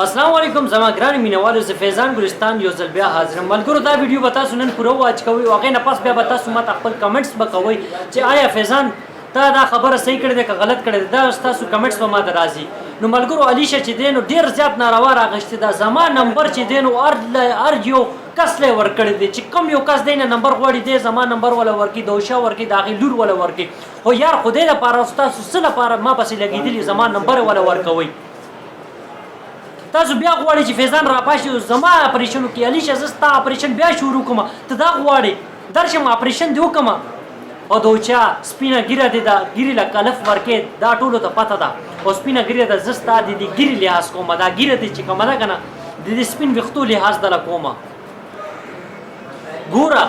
अस्सलाम वालेकुम زما ګران مینوالو زه فیضان ګلستان یو ځل بیا حاضر ملګرو دا ویډیو به تاسو نن پوره واچ کوئ واقعا نه پس بیا به تاسو ماته خپل کمنټس به کوئ چې آیا فیضان ته دا خبره صحیح کړې ده که غلط کړې ده دا تاسو کمنټس به ماته راځي نو ملګرو علیشه چې دی نو ډېر زیات ناروا راغشتې ده زما نمبر چې دی نو هر یو کس لی ورکړی دی چې کوم یو کس دی نه نمبر غواړي دی زما نمبر وله ورکړي دوشه ورکړي د هغې لور وله ورکړي خو یار خدای لپاره ستاسو څه لپاره ما پسې لګېدلي زما نمبر وله ورکوئ تاسو بیا غواړئ چې فیضان راپاشي زما اپریشن وکړي علیشه زه ستا اپریشن بیا شروع کړم ته دا غواړې درشم اپریشن دې وکړم او د چا سپینه ږیره دې ده ږیرې له کلف ورکې دا ټولو ته پته ده او سپینه ږیره ده زه ستا د دې ږیرې لحاظ کوم دا ږیره دې چې کومه ده که نه د دې سپین ویښتو لحاظ دله کومه ګوره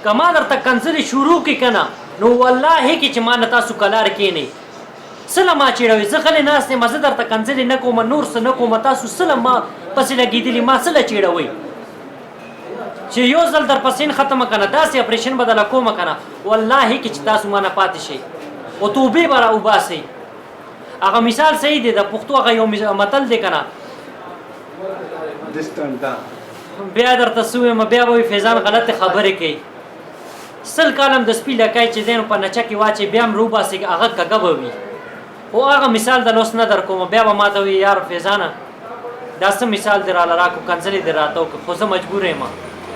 که ما درته کنځلې شروع کړي که نه نو والله کې چې ما نه تاسو کلار کښېنئ سله ما چیړوي زه غلی ناست یم زه درته کنځلې نه کوم نور څه نه کوم تاسو سله ما پسې لګېدلي ما سله چیړوئ چې یو ځل در پسې ختمه که نه داسې اپریشن به دله کومه که نه والله کې چې تاسو ما نه پاتې شئ او توبې به را وباسئ هغه مثال صحیح دی د پښتو هغه یو متل دی که نه بیا درته څه ویم بیا به وي فیضان غلطې خبرې کوي سل کالم د سپي لکای چې دی نو په نچه کې واچي بیا هم روباسي هغه کږه به وي خو هغه مثال د لوس نه در کوم بیا به ماته وي یار فیضانه دا څه مثال دې راله راکړو کنځلې دې راته وکړو خو زه مجبوره یم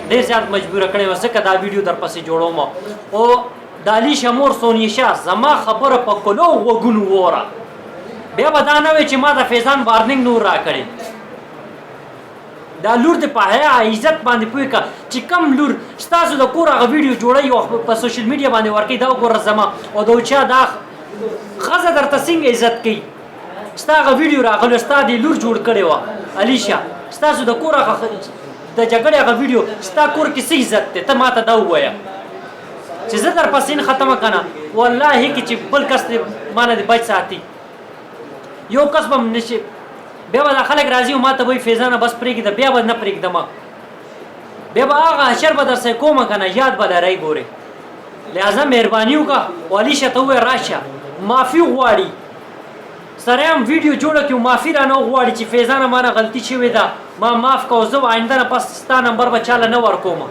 ډېر زیات مجبوره کړې وه ځکه دا ویډیو در پسې جوړوم او د علیشه مور سونیشه زما خبره په کلو غوږونو ووره بیا به دا نه وی چې ما د فیضان وارننګ نور راکړې دا لور دې په حیا عزت باندې پوه کړه چې کم لور ستاسو د کور هغه ویډیو جوړوي او په سوشل میډیا باندې ورکوي دا وګوره زما او د چا دا ښځه درته څنګه عزت کوي ستا هغه ویډیو راغلو ستا دې لور جوړ کړې وه علیشه ستاسو د کور هغه د جګړې هغه ویډیو ستا کور کې څه عزت دی ته ماته دا ووایه چې زه در پسې نه ختمه که نه والله کې چې بل کس دې ما نه دې بچ ساتي یو کس به م نشي بیا به دا خلک راځي او ما ته وایي فیضانه بس پرېږده بیا به نه پرېږدمه بیا به هغه حشر به در سره کومه که نه یاد به لرئ ګورې لہذا مهرباني وکړه او علیشه ته ووایه راشه معافي غواړي سره هم ویډیو جوړه کړي معافي رانه وغواړي چې فیضانه ما نه غلطي شوې ده ما معاف کوه زه آینده نه پس ستا نمبر به چاله نه ورکوم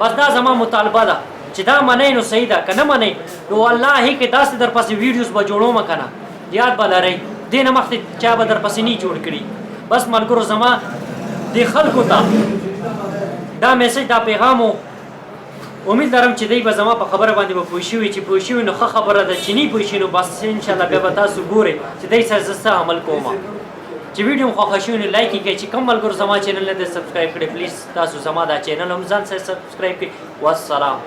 بس دا زما مطالبه ده چې دا منئ نو صحیح ده که نه منئ نو والله کې داسې در پسې ویډیوز به جوړوم که نه یاد به لرئ دې نه مخکې چا به در پسې نه جوړ کړي بس ملګرو زما دې خلکو ته دا میسج دا پیغام و امید لرم چې دی به زما په خبره باندې به پوه شوي چې پوه شوي نو ښه خبره ده چې نه پوه شي نو بس انشاءالله بیا به تاسو ګورئ چې دی سره زه څه عمل کوم چې ویډیو مو خوښه شوي نو لایک یې کړئ چې کوم ملګرو زما چینل نه دی سبسکرایب کړی پلیز تاسو زما دا چینل هم ځان سره سبسکرایب کړئ والسلام